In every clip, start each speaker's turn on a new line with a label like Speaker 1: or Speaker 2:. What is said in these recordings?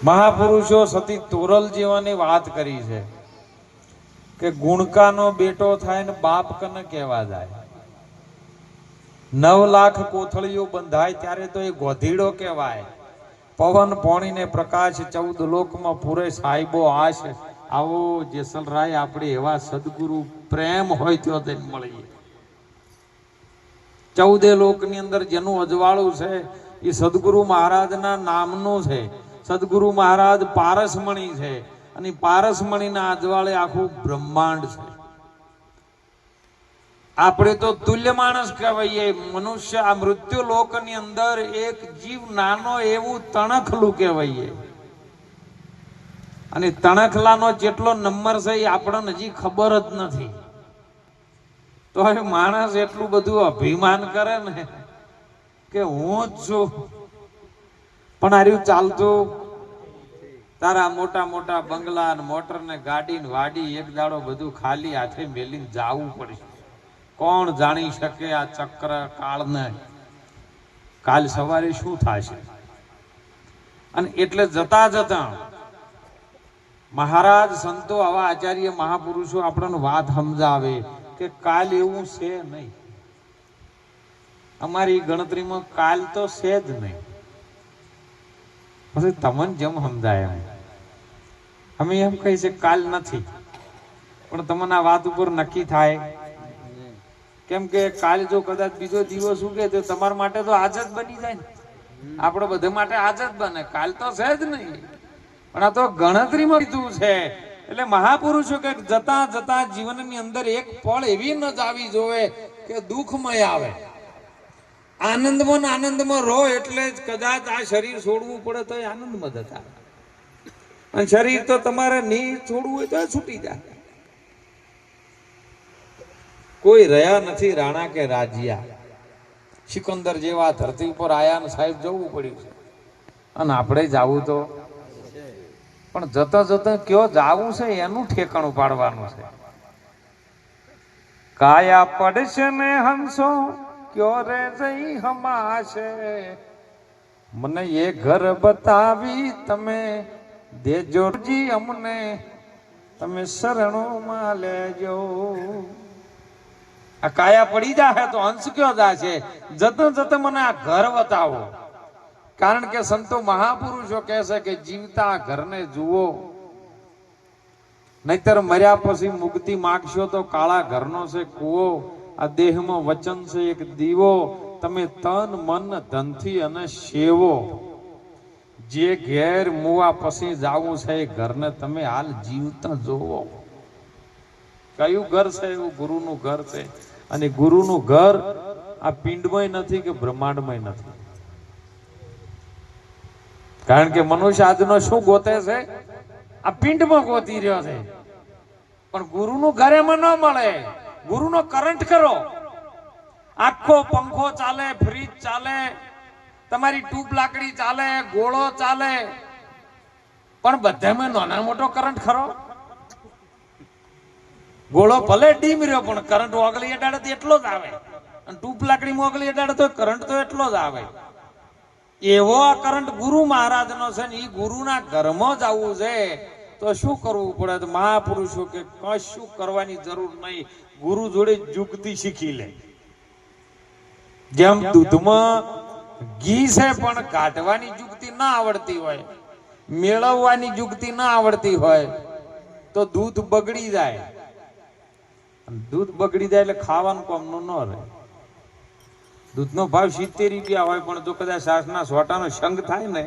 Speaker 1: મહાપુરુષો સતી તોરલજીવાની વાત કરી છે કે ગુણકાનો બેટો થાય ને બાપ કને કહેવા જાય. 9 લાખ કોથળીઓ બંધાય ત્યારે તો એ ગોધીડો કહેવાય. પવન પોણીને પ્રકાશ 14 લોકમાં પૂરે સાહેબો આશ. આવો જેસલરાય આપણે એવા સદગુરુ પ્રેમ હોય તો તેને મળીએ. 14 લોકની અંદર જેનું અજવાળું છે એ સદગુરુ મહારાજના નામનું છે. સદગુરુ મહારાજ પારસમણી છે અને પારસમણીના અજવાળે આખું બ્રહ્માંડ છે. આપણે તો તુલ્ય માણસ કહેવાય. મનુષ્ય આ મૃત્યુ લોકની અંદર એક જીવ નાનો એવું તણખલું કહેવાય. અને તણખલાનો જેટલો નંબર છે એ આપણને હજી ખબર જ નથી. તો એ માણસ એટલું બધું અભિમાન કરે ને કે હું જ છું. પણ આર્યું ચાલતું તારા મોટા મોટા બંગલા ને મોટર ને ગાડી ને વાડી એક દાડો બધું ખાલી હાથે મેલીને જાવું પડશે. કોણ જાણી શકે આ ચક્ર કાળને કાલ સવારે શું થશે. અને એટલે જતા જતા મહારાજ સંતો આવા આચાર્ય મહાપુરુષો આપણને વાત સમજાવે કે કાલ એવું છે નહીં. અમારી ગણતરીમાં કાલ તો છે જ નહીં. પછી તમને જેમ સમજાય એમ અમે એમ કહી છે કાલ નથી, પણ તમને આ વાત ઉપર નક્કી થાય. કેમ કે કાલ જો કદાચ બીજો દિવસ ઉગે તો તમારા માટે તો આજ જ બની જાય ને. આપણે બધા માટે આજ જ બને. કાલ તો છે જ નહીં, પણ આ તો ગણતરીમાં કીધું છે. એટલે મહાપુરુષો કે જતા જતા જીવનની અંદર એક પળ એવી ન જ આવી જોવે કે દુઃખમય આવે. આનંદમાં રહો એટલે જ કદાચ આ શરીર છોડવું પડે તો આનંદમાં જતા. અને શરીર તો તમારે નહીં છોડવું હોય તો છૂટી જાય. કોઈ રહ્યા નથી રાણા કે રાજ્યા. સિકંદર જેવા ધરતી ઉપર આયા ને સાહેબ જવું પડ્યું છે. અને આપણે જાવું તો પણ જતા જતા કયો જાવું છે એનું ઠેકાણું પાડવાનું છે. કાયા પડશે ને હંસો ક્યો રે જઈ હમાશે. મને એ ઘર બતાવી તમે દેજો જી અમને, તમે શરણોમાં લેજો. આ કાયા પડી જાય તો હંસ કયો જાશે. જતો જતો મને આ ઘર બતાવો. કારણ કે સંતો મહાપુરુષો કહે છે કે જીવતા ઘરને જુઓ, નહીતર મર્યા પછી મુક્તિ માગશો તો કાળા ઘરનો છે કૂવો. આ દેહમાં વચન છે એક દીવો, તમે તન મન ધનથી અને સેવો. જે ઘેર મુવા પછી જાવું છે એ ઘરને તમે હાલ જીવતા જોવો. કયું ઘર છે? એવું ગુરુનું ઘર છે. અને ગુરુનું ઘર આ પિંડમય નથી કે બ્રહ્માંડમય નથી. કારણ કે મનુષ્ય આજનો શું ગોતે છે? આ પિંડમાં ગોતી રહ્યો છે. પણ ગુરુનું ઘર એમાં ન મળે. ગુરુનો કરંટ કરો. આખો પંખો ચાલે, ફ્રીજ ચાલે, તમારી ટ્યુબ લાકડી ચાલે, ગોળો ચાલે, પણ બધામાં નાનો મોટો કરંટ ખરો. ગોળો ભલે ડીમ રહ્યો પણ કરંટ ઓગળી અડાડે તો એટલો જ આવે. અને ટ્યુબ લાકડી ઓગળી અડાડે તો કરંટ તો એટલો જ આવે. એવો આ કરંટ ગુરુ મહારાજનો છે ને એ ગુરુના ઘરમાં જ આવવું છે. તો શું કરવું પડે? તો મહાપુરુષો કે કશું કરવાની જરૂર નહીં. ગુરુ જોડે જુગતી શીખી લે. જેમ દૂધમાં ઘી છે પણ કાઢવાની જુગતી ના આવડતી હોય, મેળવવાની જુગતી ના આવડતી હોય તો દૂધ બગડી જાય. દૂધ બગડી જાય એટલે ખાવાનું કામનું ન રહે. દૂધનો ભાવ 70 રૂપિયા હોય, પણ જો કદાચ સાસના સોટાનો સંગ થાય ને,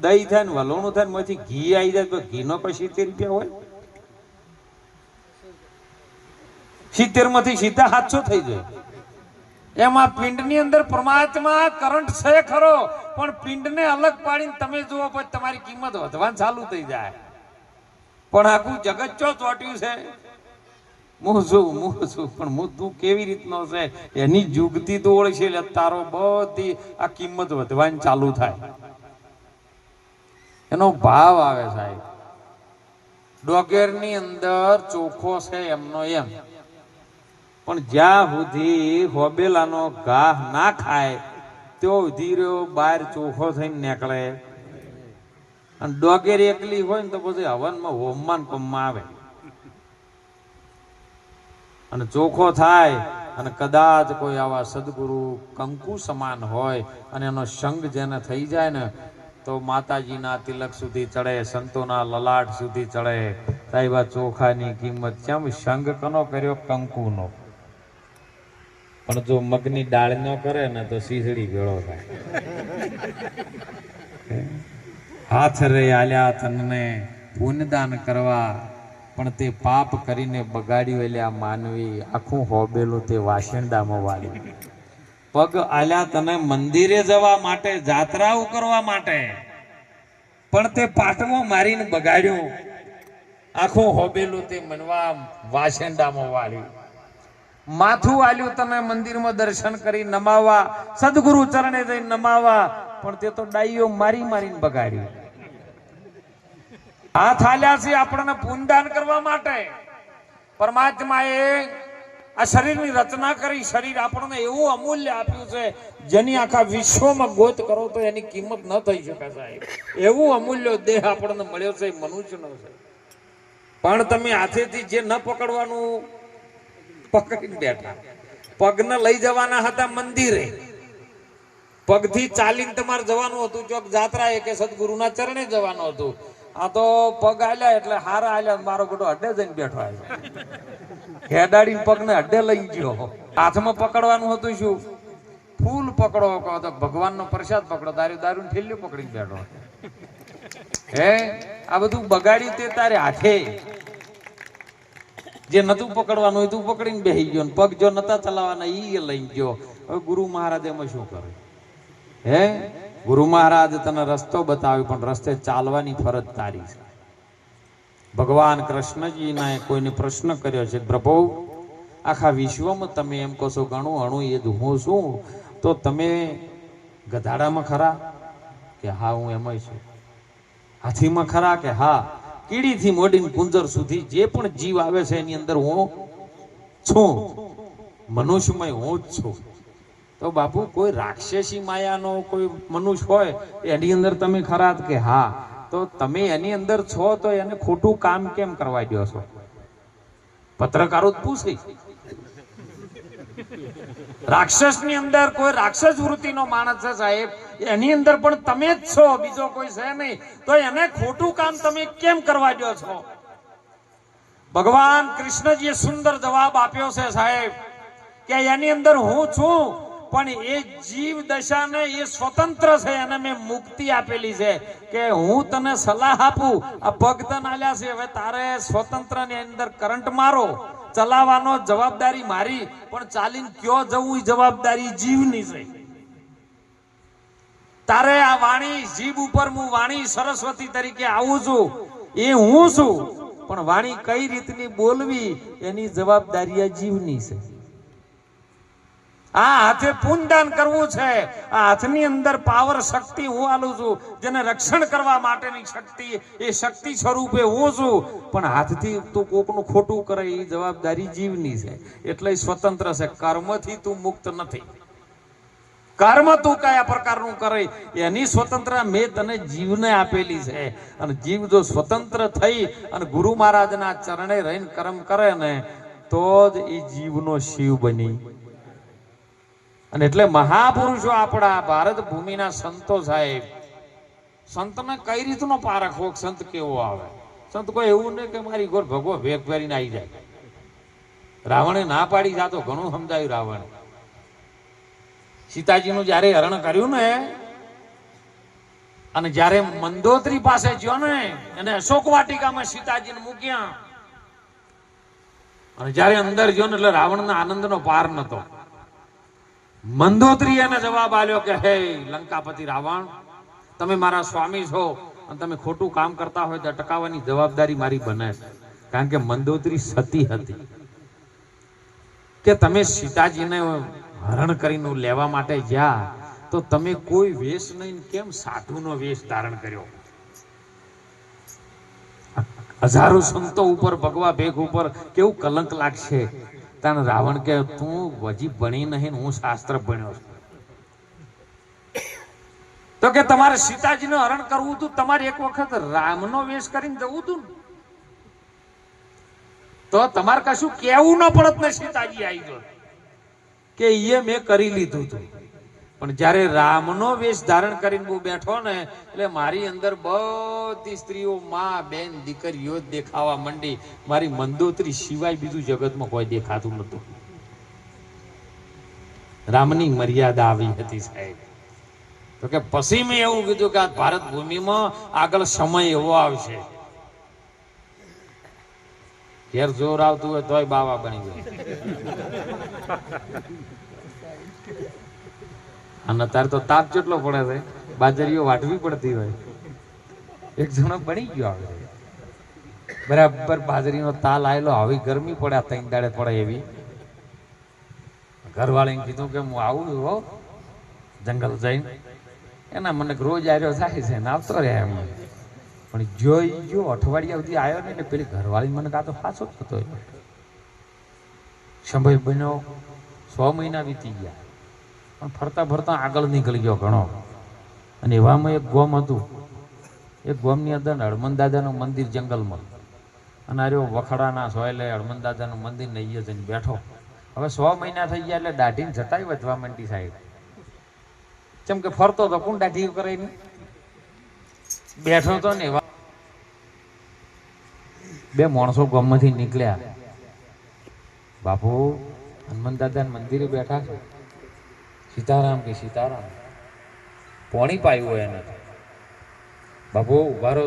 Speaker 1: દહીં થાય ને વલોણું થાય ને માંથી ઘી આવી જાય તો ઘીનો કોઈ 70 રૂપિયા હોય? 70 માંથી સીધા 700 થઈ જાય. એમાં પિંડની અંદર પરમાત્મા કરંટ છે ખરો, પણ પિંડને અલગ પાડીને તમે જુઓ પછી તમારી કિંમત વધવાની ચાલુ થઈ જાય. પણ આખું જગત ચો ચોટ્યું છે. હું છું પણ હું તું કેવી રીતનો છે એની જુગતી તો ઓળખે એટલે તારો બધી આ કિંમત વધવાની ચાલુ થાય. એનો ભાવ આવે સાહેબ. ડોગેરની અંદર ચોખ્ખો છે એમનો એમ, પણ જ્યાં સુધી હોબેલાનો ઘા ના ખાય તો ધીરો બહાર ચોખ્ખો થઈને નીકળે. અને ડોગેરી એકલી હોય ને તો પછી હવનમાં હોમમાં કોમમાં આવે અને ચોખ્ખો થાય અને કદાચ કોઈ આવા સદગુરુ કંકુ સમાન હોય અને એનો સંગ જેને થઈ જાય ને તો માતાજીના તિલક સુધી ચડે, સંતોના લલાટ સુધી ચડે. સાહેબા ચોખાની કિંમત કેમ? સંગ કનો કર્યો? કંકુનો. પણ જો મગની ડાળ ન કરે ને તો સીસડી ભેળો થાય. હાથ રે આલ્યા તનને પુણ્યદાન કરવા, પણ તે પાપ કરીને બગાડ્યું. એટલે આ માનવી આખું હોબેલું તે વાસણડામાં વાળ્યું. પગ આલ્યા તને મંદિરે જવા માટે, જાત્રાઓ કરવા માટે, પણ તે પાટવો મારીને બગાડ્યું. આખું હોબેલું તે મનવા વાસણડામાં વાળ્યું. માથું આલ્યું તને મંદિરમાં દર્શન કરી નમાવા, સદગુરુ ચરણે જઈને નમાવા, પણ તે તો ડાઈઓ મારી મારીને બગાડ્યું. હાથ આલ્યા છે આપણને પુણ્યદાન કરવા માટે. પરમાત્માએ આ શરીરની રચના કરી, શરીર આપણને એવું અમૂલ્ય આપ્યું છે જેની આખા વિશ્વમાં ગોત કરો તો એની કિંમત ન થઈ શકે સાહેબ. એવું અમૂલ્ય દેહ આપણને મળ્યો છે, મનુષ્યનો છે. પણ તમે હાથેથી જે ન પકડવાનું પકડીને બેઠા. પગને લઈ જવાના હતા મંદિરે, પગથી ચાલીને તમારે જવાનું હતું ચોક જાત્રાએ કે સદગુરુના ચરણે જવાનું હતું. આ તો પગ આલ્યા એટલે હારા આલ્યા, મારો ગોડો અડ્ડે જઈને બેઠો આવ્યો. હેડાડીને પગને અડ્ડે લઈ ગયો. હાથમાં પકડવાનું હતું શું? ફૂલ પકડો કહો તો ભગવાનનો પ્રસાદ પકડો. દારૂ ઠેલ્યું પકડીને બેઠો. હે આ બધું બગાડ્યું તે તારે હાથે. જે નતું પકડવાનું તું પકડીને બેસી ગયો, પગ જો નતા ચલાવવાના ઈ લઈ ગયો. હવે ગુરુ મહારાજ એમાં શું કરે? હે ગુરુ મહારાજ તને રસ્તો બતાવ્યો, પણ રસ્તે ચાલવાની ફરજ તારી છે. ભગવાન કૃષ્ણજીના કોઈને પ્રશ્ન કર્યો છે, પ્રભુ આખા વિશ્વમાં તમે એમ કહો છો ઘણું હણું એ જ હું છું, તો તમે ગધાડામાં ખરા કે હા હું એમાં છું? હાથીમાં ખરા કે હા? કીડીથી મોડીને કુંજર સુધી જે પણ જીવ આવે છે એની અંદર હું છું, મનુષ્યમય હું જ છું. તો બાપુ કોઈ રાક્ષસી માયાનો કોઈ મનુષ્ય હોય એની અંદર તમે ખરા કે હા? તો તમે એની અંદર છો તો એને ખોટું કામ કેમ કરવા દો છો? પત્રકારો પૂછે. રાક્ષસની અંદર કોઈ રાક્ષસ વૃત્તિનો માણસ છે સાહેબ, એની અંદર પણ તમે જ છો, બીજો કોઈ છે નહીં. તો એને ખોટું કામ તમે કેમ કરવા દો છો? ભગવાન કૃષ્ણજીએ સુંદર જવાબ આપ્યો છે સાહેબ કે એની અંદર હું છું, પણ એ જીવ દશાને એ સ્વતંત્ર છે, એને મેં મુક્તિ આપેલી છે કે હું તને સલાહ આપું. આ પગ તને આલ્યા છે, હવે તારે સ્વતંત્ર ની અંદર કરંટ મારો ચલાવવાનો જવાબદારી મારી, પણ ચાલીને કયો જવું એ જવાબદારી જીવની છે. તારે આ વાણી જીભ ઉપર હું વાણી સરસ્વતી તરીકે આવું છું, એ હું છું, પણ વાણી કઈ રીતની બોલવી એની જવાબદારી આ જીવની છે. આ હાથે પુણ્યદાન કરવું છે, આ હાથની અંદર પાવર શક્તિ હું આલું છું, જેને રક્ષણ કરવા માટેની શક્તિ, એ શક્તિ સ્વરૂપે હું છું, પણ હાથથી તું કોકનું ખોટું કરે એ જવાબદારી જીવની છે. એટલે સ્વતંત્ર છે. કર્મથી તું મુક્ત નથી. કર્મ તું કયા પ્રકારનું કરે એની સ્વતંત્ર મેં તને જીવને આપેલી છે. અને જીવ જો સ્વતંત્ર થઈ અને ગુરુ મહારાજના ચરણે રહીને કર્મ કરે ને તો જ એ જીવનો શિવ બની. અને એટલે મહાપુરુષો આપણા ભારત ભૂમિના સંતો સાહેબ, સંતને કઈ રીતનો પારખવો? સંત કેવો આવે? સંત કોઈ એવું નહીં કે મારી ઘર ભગવો ભેગ પહેરીને આવી જાય. રાવણે ના પાડી જાતો ઘણું સમજાયું. રાવણે સીતાજીનું જયારે હરણ કર્યું ને અને જયારે મંદોદરી પાસે ગયો ને, એને અશોક વાટિકામાં સીતાજીને મૂક્યા અને જયારે અંદર ગયો ને એટલે રાવણના આનંદનો પાર નતો. મંદોદરી એને જવાબ આલ્યો કે હે લંકાપતિ રાવણ, તમે મારા સ્વામી છો અને તમે ખોટું કામ કરતા હોય તો અટકાવવાની જવાબદારી મારી બને છે. કારણ કે મંદોદરી સતી હતી કે તમે સીતાજીને હરણ કરીને લેવા માટે ગયા તો તમે કોઈ વેશ નહીં, કેમ સાધુનો વેશ ધારણ કર્યો? હજારો સંતો ઉપર ભગવા ભેગ ઉપર કેવું કલંક લાગશે. તાને રાવણ કે તું હજી ભણી નહીં, હું શાસ્ત્ર ભણ્યો છું. તો કે તમારે સીતાજીનું હરણ કરવું હતું, તમારે એક વખત રામનો વેશ કરીને જવું હતું ને, તો તમારે કશું કેવું ન પડત ને સીતાજી આવી જો કે એ મેં કરી લીધું હતું. પણ જ્યારે રામનો વેશ ધારણ કરીને હું બેઠો ને, એટલે મારી અંદર બધી સ્ત્રીઓ, માં, બેન, દીકરીઓ જ દેખાવા માંડી. મારી મંદોત્રી સિવાય બીજું જગતમાં કોઈ દેખાતું નતું. રામની મર્યાદા આવી હતી સાહેબ. તો કે પછી મેં એવું કીધું કે આ ભારત ભૂમિમાં આગળ સમય એવો આવશે, ઘેર જોર આવતું હોય તોય બાવા બની જાય. અને અત્યારે તો તાપ કેટલો પડે છે, બાજરીઓ વાટવી પડતી હોય. એક જણો બની ગયો આવે બરાબર બાજરીનો તાલ આવેલો, આવી ગરમી પડે, આ 3 દાડે પડે એવી. ઘરવાળીને કીધું કે હું આવું હો જંગલ જઈને, એના મને રોજ આવ્યો થાય છે ને આવતો રહે એમ. પણ જોઈ જો અઠવાડિયા સુધી આવ્યો ને, પેલી ઘરવાળી મને કાં તો પાછો જ થતો. સમય બન્યો, 6 મહિના વીતી ગયા, પણ ફરતા ફરતા આગળ નીકળી ગયો ઘણો. અને એવામાં એક ગોમ હતું, એક ગોમની અંદર હનુમાન દાદાનું મંદિર જંગલમાં, અને આર્યો વખડાના સોયલે હનુમાન દાદાનું મંદિર ને અહીંયા જઈને બેઠો. હવે 6 મહિના થઈ ગયા એટલે દાઢીને જતાય વધવા માંડી સાહેબ. જેમ કે ફરતો તો કોણ દાઢી કરે ને, બેઠો તો ને. 2 માણસો ગામમાંથી નીકળ્યા, બાપુ હનુમાન દાદાના મંદિરે બેઠા છે. સીતારામ કે સીતારામ. પોણી પાયું હોય એને. બાપુ ઉભારો,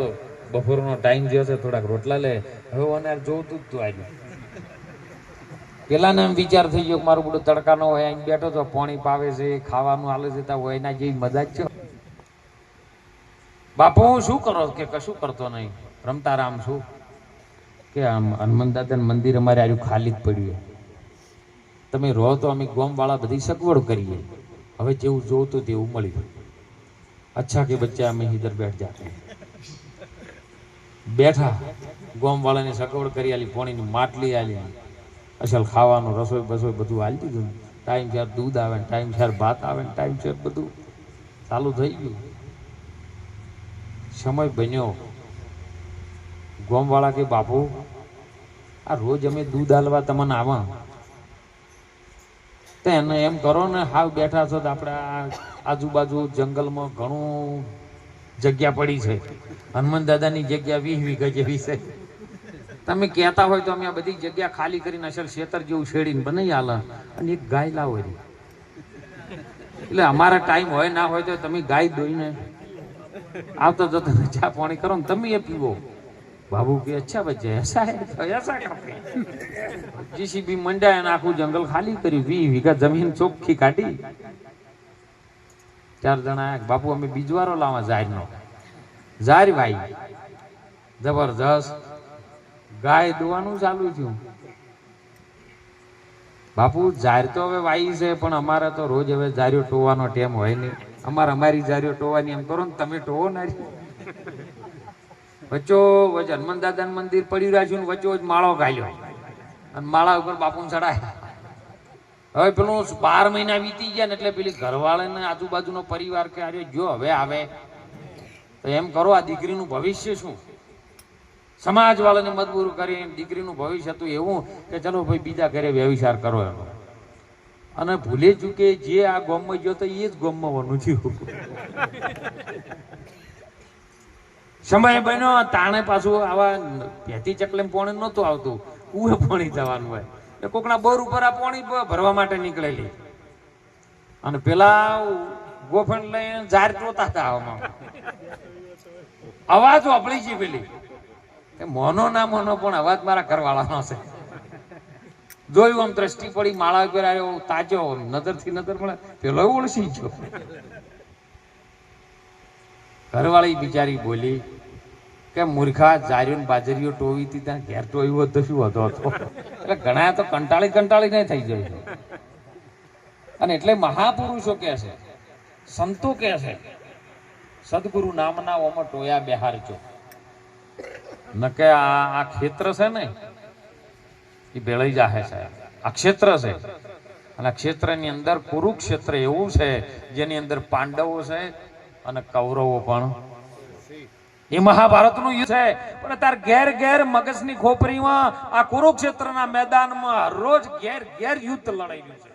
Speaker 1: બપોરનો ટાઈમ થયો છે, થોડાક રોટલા લે. હવે ઓને જોતું જ તું આવ્યું. પેલાને એમ વિચાર થઈ ગયો કે મારું બધું તડકાનો હોય, અહીં બેઠો તો પોણી પાવે છે, ખાવાનું હાલે છે, હોય એના જેવી મજા જ છે. બાપુ હું શું કરો? કે કશું કરતો નહીં, રમતા રામ છું. કે આમ હનુમાન દાદાનું મંદિર અમારે આર્યું ખાલી જ પડ્યું, તમે રહો તો અમે ગોમવાળા બધી સગવડ કરીએ. હવે જેવું જોતું તેવું મળ્યું. અચ્છા કે બચ્ચા અમે ઇધર બેઠ જાતે. બેઠા, ગોમવાળાને સગવડ કરી આલી, પોણીની માટલી આલી, અસલ ખાવાનું રસોઈ બસોઈ બધું આલી દીધું. ટાઈમ સર દૂધ આવે ને ટાઈમ સર ભાત આવે ને ટાઈમ સર બધું ચાલુ થઈ ગયું. સમય બન્યો, ગોમવાળા કે બાપુ આ રોજ અમે દૂધ આલવા તમને આવા, તો એને એમ કરો ને, હાવ બેઠા છો તો આપણે આજુબાજુ જંગલમાં ઘણું જગ્યા પડી છે, હનુમાન દાદાની જગ્યા 20 વીઘા જેવી છે. તમે કહેતા હોય તો અમે આ બધી જગ્યા ખાલી કરીને અસલ ખેતર જેવું શેડીને બનાવી આલા, અને એક ગાય લાવો. એટલે અમારા ટાઈમ હોય ના હોય તો તમે ગાય દોઈને આવતો જતો ચા પાણી કરો ને તમે એ પીવો. બાબુ કે અચ્છા બચ્ચે એસા હે. જીસીબી મંડાય અને આખું જંગલ ખાલી કર્યું, 20 વીઘા જમીન ચોખ્ખી કાઢી. 4 જણા બાપુ અમે બીજવારો લાવવા જાહેરનો. જાહેર ભાઈ જબરજસ્ત ગાય દોવાનું ચાલુ થયું. બાપુ જાહેર તો હવે વાઈ છે, પણ અમારે તો રોજ હવે જાર્યો ટોવાનો ટેમ હોય નહીં. અમારી જાર્યો ટોવાની એમ કરો ને, તમે ટોવો નારી. વચ્ચો વચ્ચ હનુમાન દાદાનું મંદિર પડ્યું રાખ્યું ને વચ્ચો વચ્ચ માળો ગાલ્યો, અને માળા ઉપર બાપુને ચડાય. હવે પેલું 12 મહિના વીતી ગયા ને, એટલે પેલી ઘરવાળાને આજુબાજુનો પરિવાર કે અરે જો હવે આવે તો એમ કરો, આ દીકરીનું ભવિષ્ય શું? સમાજ વાળાને મજબૂર કરી દીકરીનું ભવિષ્ય હતું એવું કે ચલો ભાઈ બીજા ઘરે વ્યવહાર કરો એનો. અને ભૂલે ચૂકે જે આ ગોમમાં ગયો તો એ જ ગોમમાં વનું થયું. સમય બન્યો, તાણે પાછું આવા પેટી ચકલે પોણી નહોતું આવતું, કુએ પોણી જવાનું હોય. એ કોકના બોર ઉપર આ પોણી ભરવા માટે નીકળેલી, અને પેલા ગોફણ લઈને જાર ટોતા હતા. આવામાં અવાજ વાપરી છે પેલી કે મોનો ના મોનો પણ અવાજ મારા ઘરવાળાનો છે. જોયું આમ દ્રષ્ટિ પડી, માળા ઉપર આવ્યો, તાજો નજર થી નજર મળે, પેલો ઓળસી ગયો. ઘરવાળી બિચારી બોલી કે મૂર્ખા, જાર્યું બાજરીઓ ટોવી હતી ત્યાં ઘેર ટોવ્યું તો શું હતો? એટલે ઘણા તો કંટાળી નહીં થઈ જાય. અને એટલે મહાપુરુષો કે છે, સંતો કે છે, સદગુરુ નામના ઓમાં ટોયા બેહારજો. ન કે આ ક્ષેત્ર છે ને એ ભેળાઈ જાહે સાહેબ. આ ક્ષેત્ર છે, અને આ ક્ષેત્રની અંદર કુરુક્ષેત્ર એવું છે જેની અંદર પાંડવો છે, અને કૌરવો પણ. એ મહાભારતનું યુદ્ધ છે. પણ તાર ઘેર ઘેર મગજની ખોપરીમાં આ કુરુક્ષેત્રના મેદાનમાં હરરોજ ઘેર ઘેર યુદ્ધ લડાઈ છે.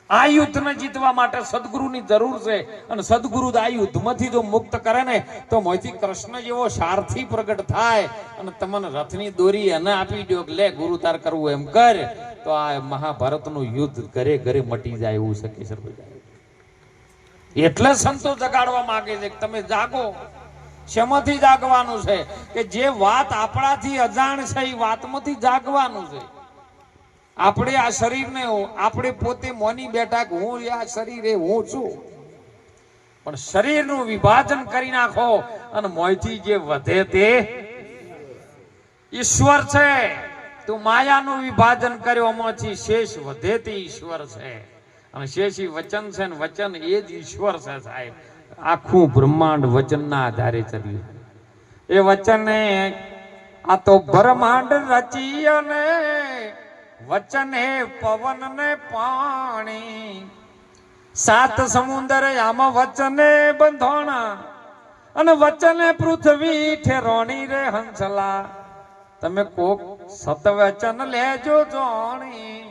Speaker 1: આ યુદ્ધને જીતવા માટે સદગુરુની જરૂર છે. અને સદગુરુ આ યુદ્ધમાંથી જો મુક્ત કરે ને તો મોયથી કૃષ્ણ જેવો સારથી પ્રગટ થાય અને તમને રથની દોરી એને આપી દો કે લે ગુરુ તાર કરવું એમ કર, તો આ મહાભારતનું યુદ્ધ ઘરે ઘરે મટી જાય એવું છે કેશરભાઈ. એટલે સંતો જગાડવા માંગે છે કે તમે જાગો. શેમાંથી જાગવાનું છે? કે જે વાત આપણાથી અજાણ છે એ વાતમાંથી જાગવાનું છે. આપણે આ શરીરને આપણે પોતે મોની બેઠા કે હું આ શરીરે હું છું, પણ શરીરનું વિભાજન કરી નાખો અને મોયથી જે વધે તે ઈશ્વર છે. તું માયાનું વિભાજન કર્યો એમાંથી શેષ વધે તે ઈશ્વર છે. અને શેષી વચન છે ને વચન એ જ ઈશ્વર છે સાહેબ. આખું બ્રહ્માંડ વચનના આધારે ચાલ્યું. એ વચને આ તો બ્રહ્માંડ રચી અને વચન હે પવન ને પાણી, સાત સમુદ્ર આમાં વચને બંધોણા અને વચને પૃથ્વી ઠેરોણી રે હંસલા. તમે કોક સતવચન લેજો જોણી.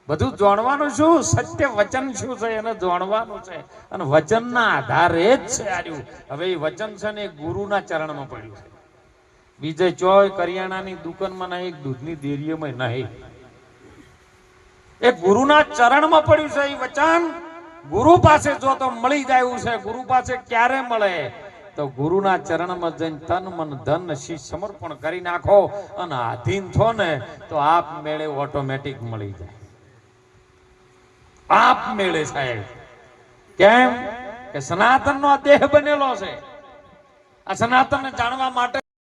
Speaker 1: બધું જાણવાનું શું? સત્ય વચન શું છે એને જાણવાનું છે. અને વચનના આધારે જ છે આર્યું. હવે એ વચન છે ને એ ગુરુના ચરણમાં પડ્યું છે. બીજે ચોય કરિયાણાની દુકાનમાં નહીં, દૂધની ડેરીઓમાં નહીં, એ ગુરુના ચરણમાં પડ્યું છે. એ વચન ગુરુ પાસે જો તો મળી જાય એવું છે. ગુરુ પાસે ક્યારે મળે? તો ગુરુના ચરણમાં જઈને તન મન ધન શી સમર્પણ કરી નાખો અને આધીન થો ને તો આપ મેળે ઓટોમેટિક મળી જાય. આપ મેળે સાહેબ. કેમ કે સનાતન નો દેહ બનેલો છે. આ સનાતન જાણવા માટે